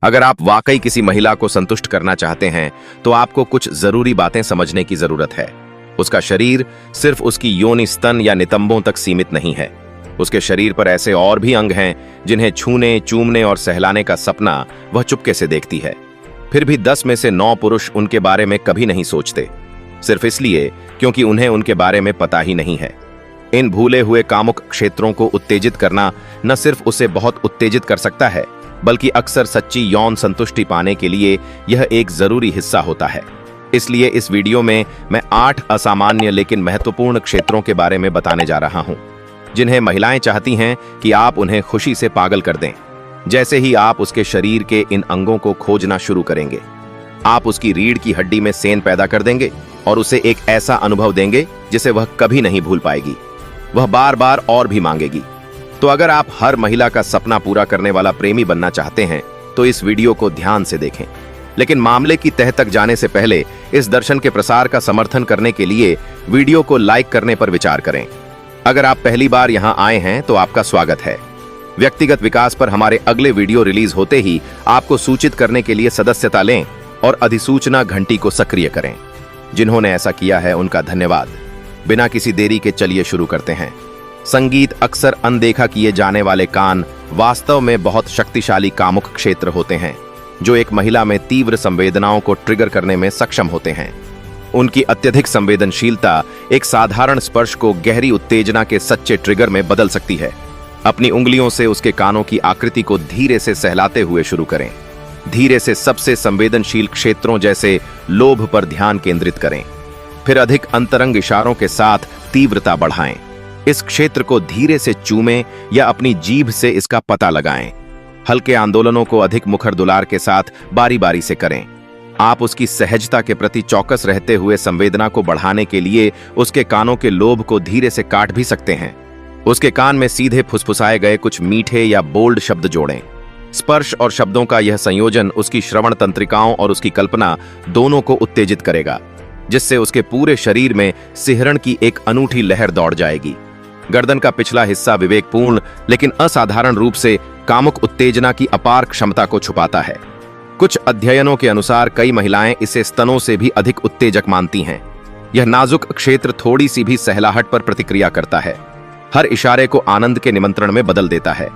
अगर आप वाकई किसी महिला को संतुष्ट करना चाहते हैं तो आपको कुछ जरूरी बातें समझने की जरूरत है। उसका शरीर सिर्फ उसकी योनि, स्तन या नितंबों तक सीमित नहीं है। उसके शरीर पर ऐसे और भी अंग हैं जिन्हें छूने, चूमने और सहलाने का सपना वह चुपके से देखती है। फिर भी 10 में से 9 पुरुष उनके बारे में कभी नहीं सोचते, सिर्फ इसलिए क्योंकि उन्हें उनके बारे में पता ही नहीं है। इन भूले हुए कामुक क्षेत्रों को उत्तेजित करना न सिर्फ उसे बहुत उत्तेजित कर सकता है, बल्कि अक्सर सच्ची यौन संतुष्टि पाने के लिए यह एक जरूरी हिस्सा होता है। इसलिए इस वीडियो में मैं 8 असामान्य लेकिन महत्वपूर्ण क्षेत्रों के बारे में बताने जा रहा हूं, जिन्हें महिलाएं चाहती हैं कि आप उन्हें खुशी से पागल कर दें। जैसे ही आप उसके शरीर के इन अंगों को खोजना शुरू करेंगे, आप उसकी रीढ़ की हड्डी में सेंध पैदा कर देंगे और उसे एक ऐसा अनुभव देंगे जिसे वह कभी नहीं भूल पाएगी। वह बार बार और भी मांगेगी। तो अगर आप हर महिला का सपना पूरा करने वाला प्रेमी बनना चाहते हैं तो इस वीडियो को ध्यान से देखें। लेकिन मामले की तह तक जाने से पहले इस दर्शन के प्रसार का समर्थन करने के लिए वीडियो को लाइक करने पर विचार करें। अगर आप पहली बार यहां आए हैं तो आपका स्वागत है। व्यक्तिगत विकास पर हमारे अगले वीडियो रिलीज होते ही आपको सूचित करने के लिए सदस्यता लें और अधिसूचना घंटी को सक्रिय करें। जिन्होंने ऐसा किया है उनका धन्यवाद। बिना किसी देरी के चलिए शुरू करते हैं। संगीत अक्सर अनदेखा किए जाने वाले कान वास्तव में बहुत शक्तिशाली कामुक क्षेत्र होते हैं, जो एक महिला में तीव्र संवेदनाओं को ट्रिगर करने में सक्षम होते हैं। उनकी अत्यधिक संवेदनशीलता एक साधारण स्पर्श को गहरी उत्तेजना के सच्चे ट्रिगर में बदल सकती है। अपनी उंगलियों से उसके कानों की आकृति को धीरे से सहलाते हुए शुरू करें। धीरे से सबसे संवेदनशील क्षेत्रों जैसे लोभ पर ध्यान केंद्रित करें। फिर अधिक अंतरंग इशारों के साथ तीव्रता बढ़ाएं। इस क्षेत्र को धीरे से चूमें या अपनी जीभ से इसका पता लगाएं। हल्के आंदोलनों को अधिक मुखर दुलार के साथ बारी बारी से करें। आप उसकी सहजता के प्रति चौकस रहते हुए संवेदना को बढ़ाने के लिए उसके कानों के लोब को धीरे से काट भी सकते हैं। उसके कान में सीधे फुसफुसाए गए कुछ मीठे या बोल्ड शब्द जोड़ें। स्पर्श और शब्दों का यह संयोजन उसकी श्रवण तंत्रिकाओं और उसकी कल्पना दोनों को उत्तेजित करेगा, जिससे उसके पूरे शरीर में सिहरण की एक अनूठी लहर दौड़ जाएगी। गर्दन का पिछला हिस्सा विवेकपूर्ण लेकिन असाधारण रूप से कामुक उत्तेजना की अपार क्षमता को छुपाता है। कुछ अध्ययनों के अनुसार कई महिलाएं इसे स्तनों से भी अधिक उत्तेजक मानती हैं। यह नाजुक क्षेत्र थोड़ी सी भी सहलाहट पर प्रतिक्रिया करता है, हर इशारे को आनंद के निमंत्रण में बदल देता है।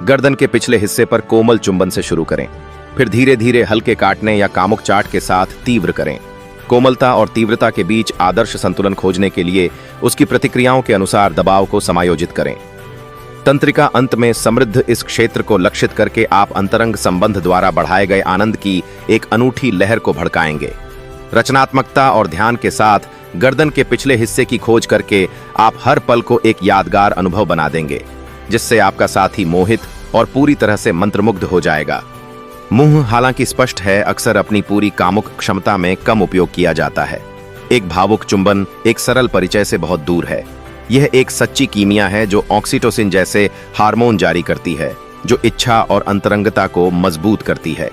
गर्दन के पिछले हिस्से पर कोमल चुंबन से शुरू करें, फिर धीरे धीरे हल्के काटने या कामुक चाट के साथ तीव्र करें। कोमलता और तीव्रता के बीच आदर्श संतुलन खोजने के लिए उसकी प्रतिक्रियाओं के अनुसार दबाव को समायोजित करें। तंत्रिका अंत में समृद्ध इस क्षेत्र को लक्षित करके आप अंतरंग संबंध द्वारा बढ़ाए गए आनंद की एक अनूठी लहर को भड़काएंगे। रचनात्मकता और ध्यान के साथ गर्दन के पिछले हिस्से की खोज करके आप हर पल को एक यादगार अनुभव बना देंगे, जिससे आपका साथी मोहित और पूरी तरह से मंत्रमुग्ध हो जाएगा। मुंह हालांकि स्पष्ट है, अक्सर अपनी पूरी कामुक क्षमता में कम उपयोग किया जाता है। एक भावुक चुंबन एक सरल परिचय से बहुत दूर है। यह एक सच्ची कीमिया है जो ऑक्सीटोसिन जैसे हार्मोन जारी करती है, जो इच्छा और अंतरंगता को मजबूत करती है।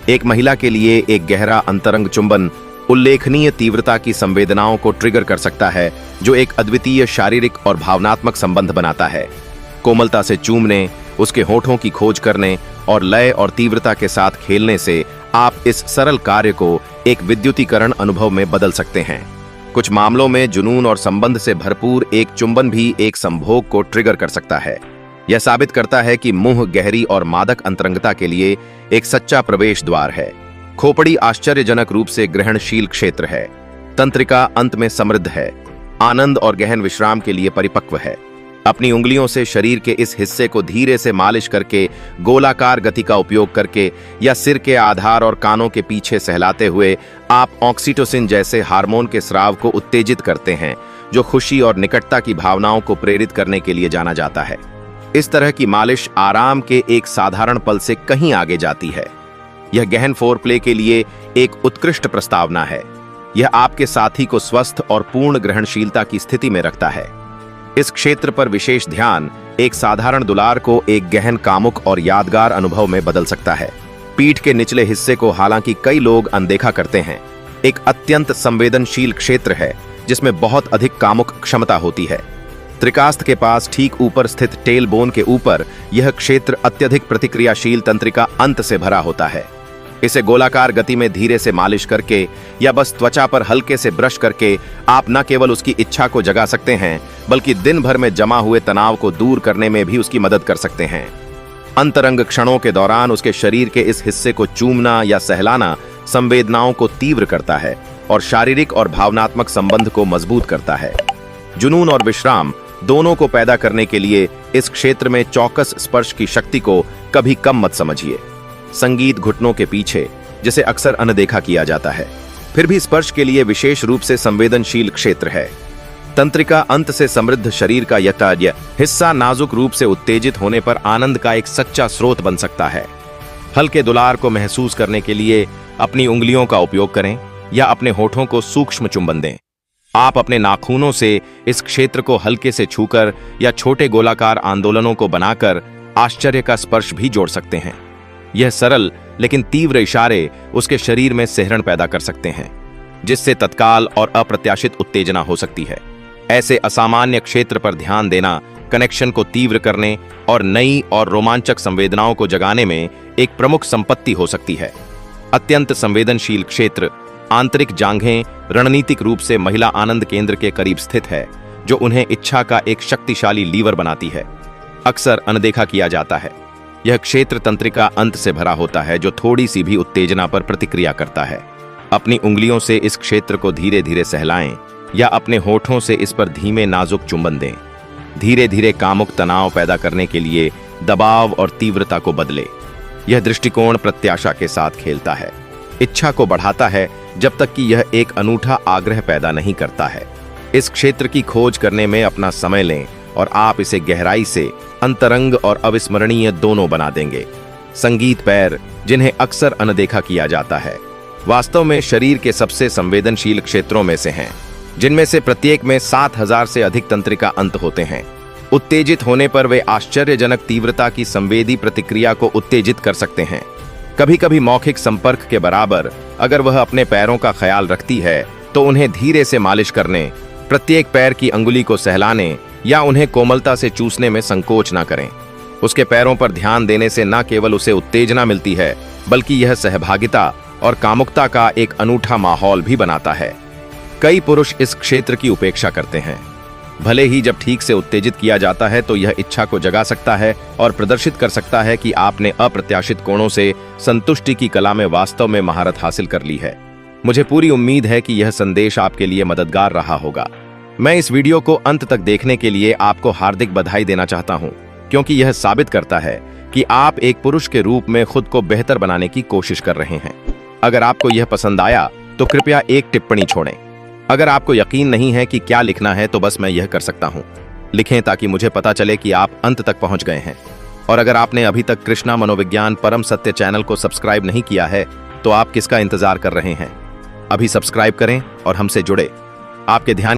एक महिला के लिए एक गहरा अंतरंग चुंबन उल्लेखनीय तीव्रता की संवेदनाओं को ट्रिगर कर सकता है, जो एक अद्वितीय शारीरिक और भावनात्मक संबंध बनाता है। कोमलता से चूमने, उसके होठों की खोज करने और लय और तीव्रता के साथ खेलने से आप इस सरल कार्य को एक विद्युतीकरण अनुभव में बदल सकते हैं। कुछ मामलों में जुनून और संबंध से भरपूर एक चुंबन भी एक संभोग को ट्रिगर कर सकता है। यह साबित करता है कि मुंह गहरी और मादक अंतरंगता के लिए एक सच्चा प्रवेश द्वार है। खोपड़ी आश्चर्यजनक रूप से ग्रहणशील क्षेत्र है। तंत्रिका अंत में समृद्ध है, आनंद और गहन विश्राम के लिए परिपक्व है। अपनी उंगलियों से शरीर के इस हिस्से को धीरे से मालिश करके, गोलाकार गति का उपयोग करके या सिर के आधार और कानों के पीछे सहलाते हुए आप ऑक्सीटोसिन जैसे हार्मोन के स्राव को उत्तेजित करते हैं, जो खुशी और निकटता की भावनाओं को प्रेरित करने के लिए जाना जाता है। इस तरह की मालिश आराम के एक साधारण पल से कहीं आगे जाती है। यह गहन फोरप्ले के लिए एक उत्कृष्ट प्रस्तावना है। यह आपके साथी को स्वस्थ और पूर्ण ग्रहणशीलता की स्थिति में रखता है। इस क्षेत्र पर विशेष ध्यान एक साधारण दुलार को एक गहन कामुक और यादगार अनुभव में बदल सकता है। पीठ के निचले हिस्से को हालांकि कई लोग अनदेखा करते हैं, एक अत्यंत संवेदनशील क्षेत्र है जिसमें बहुत अधिक कामुक क्षमता होती है। त्रिकास्थ के पास ठीक ऊपर स्थित टेल बोन के ऊपर यह क्षेत्र अत्यधिक प्रतिक्रियाशील तंत्रिका अंत से भरा होता है। इसे गोलाकार गति में धीरे से मालिश करके या बस त्वचा पर हल्के से ब्रश करके आप न केवल उसकी इच्छा को जगा सकते हैं, बल्कि दिन भर में जमा हुए तनाव को दूर करने में भी उसकी मदद कर सकते हैं। अंतरंग क्षणों के दौरान उसके शरीर के इस हिस्से को चूमना या सहलाना संवेदनाओं को तीव्र करता है और शारीरिक और भावनात्मक संबंध को मजबूत करता है। जुनून और विश्राम दोनों को पैदा करने के लिए इस क्षेत्र में चौकस स्पर्श की शक्ति को कभी कम मत समझिए। संगीत घुटनों के पीछे, जिसे अक्सर अनदेखा किया जाता है, फिर भी स्पर्श के लिए विशेष रूप से संवेदनशील क्षेत्र है। तंत्रिका अंत से समृद्ध शरीर का यह हिस्सा नाजुक रूप से उत्तेजित होने पर आनंद का एक सच्चा स्रोत बन सकता है। हल्के दुलार को महसूस करने के लिए अपनी उंगलियों का उपयोग करें या अपने होठों को सूक्ष्म चुंबन दें। आप अपने नाखूनों से इस क्षेत्र को हल्के से छूकर या छोटे गोलाकार आंदोलनों को बनाकर आश्चर्य का स्पर्श भी जोड़ सकते हैं। यह सरल लेकिन तीव्र इशारे उसके शरीर में सिहरण पैदा कर सकते हैं, जिससे तत्काल और अप्रत्याशित उत्तेजना हो सकती है। ऐसे असामान्य क्षेत्र पर ध्यान देना कनेक्शन को तीव्र करने और नई और रोमांचक संवेदनाओं को जगाने में एक प्रमुख संपत्ति हो सकती है। अत्यंत संवेदनशील क्षेत्र आंतरिक जांघें रणनीतिक रूप से महिला आनंद केंद्र के करीब स्थित है, जो उन्हें इच्छा का एक शक्तिशाली लीवर बनाती है। अक्सर अनदेखा किया जाता है। यह क्षेत्र तंत्रिका अंत से भरा होता है, जो थोड़ी सी भी उत्तेजना पर प्रतिक्रिया करता है। अपनी उंगलियों से इस क्षेत्र को धीरे धीरे सहलाएं या अपने होठों से इस पर धीमे नाजुक चुंबन दें। धीरे धीरे कामुक तनाव पैदा करने के लिए दबाव और तीव्रता को बदले। यह दृष्टिकोण प्रत्याशा के साथ खेलता है, इच्छा को बढ़ाता है, जब तक कि यह एक अनूठा आग्रह पैदा नहीं करता है। इस क्षेत्र की खोज करने में अपना समय लें और आप इसे गहराई से अंतरंग और अविस्मरणीय दोनों बना देंगे। संगीत पैर, जिन्हें अक्सर अनदेखा किया जाता है, वास्तव में शरीर के सबसे संवेदनशील क्षेत्रों में से हैं, जिनमें से प्रत्येक में 7000 से अधिक तंत्रिका अंत होते हैं। उत्तेजित होने पर वे आश्चर्यजनक तीव्रता की संवेदी प्रतिक्रिया को उत्तेजित कर सकते हैं। कभी कभी मौखिक संपर्क के बराबर अगर वह अपने पैरों का ख्याल रखती है तो उन्हें धीरे से मालिश करने, प्रत्येक पैर की अंगुली को सहलाने या उन्हें कोमलता से चूसने में संकोच न करें। उसके पैरों पर ध्यान देने से न केवल उसे उत्तेजना मिलती है, बल्कि यह सहभागिता और कामुकता का एक अनूठा माहौल भी बनाता है। कई पुरुष इस क्षेत्र की उपेक्षा करते हैं। भले ही जब ठीक से उत्तेजित किया जाता है तो यह इच्छा को जगा सकता है और प्रदर्शित कर सकता है कि आपने अप्रत्याशित कोणों से संतुष्टि की कला में वास्तव में महारत हासिल कर ली है। मुझे पूरी उम्मीद है कि यह संदेश आपके लिए मददगार रहा होगा। मैं इस वीडियो को अंत तक देखने के लिए आपको हार्दिक बधाई देना चाहता हूं, क्योंकि यह साबित करता है कि आप एक पुरुष के रूप में खुद को बेहतर बनाने की कोशिश कर रहे हैं। अगर आपको यह पसंद आया तो कृपया एक टिप्पणी छोड़ें। अगर आपको यकीन नहीं है कि क्या लिखना है तो बस मैं यह कर सकता हूं, लिखें ताकि मुझे पता चले कि आप अंत तक पहुंच गए हैं। और अगर आपने अभी तक कृष्णा मनोविज्ञान परम सत्य चैनल को सब्सक्राइब नहीं किया है तो आप किसका इंतजार कर रहे हैं? अभी सब्सक्राइब करें और हमसे जुड़े। आपके ध्यान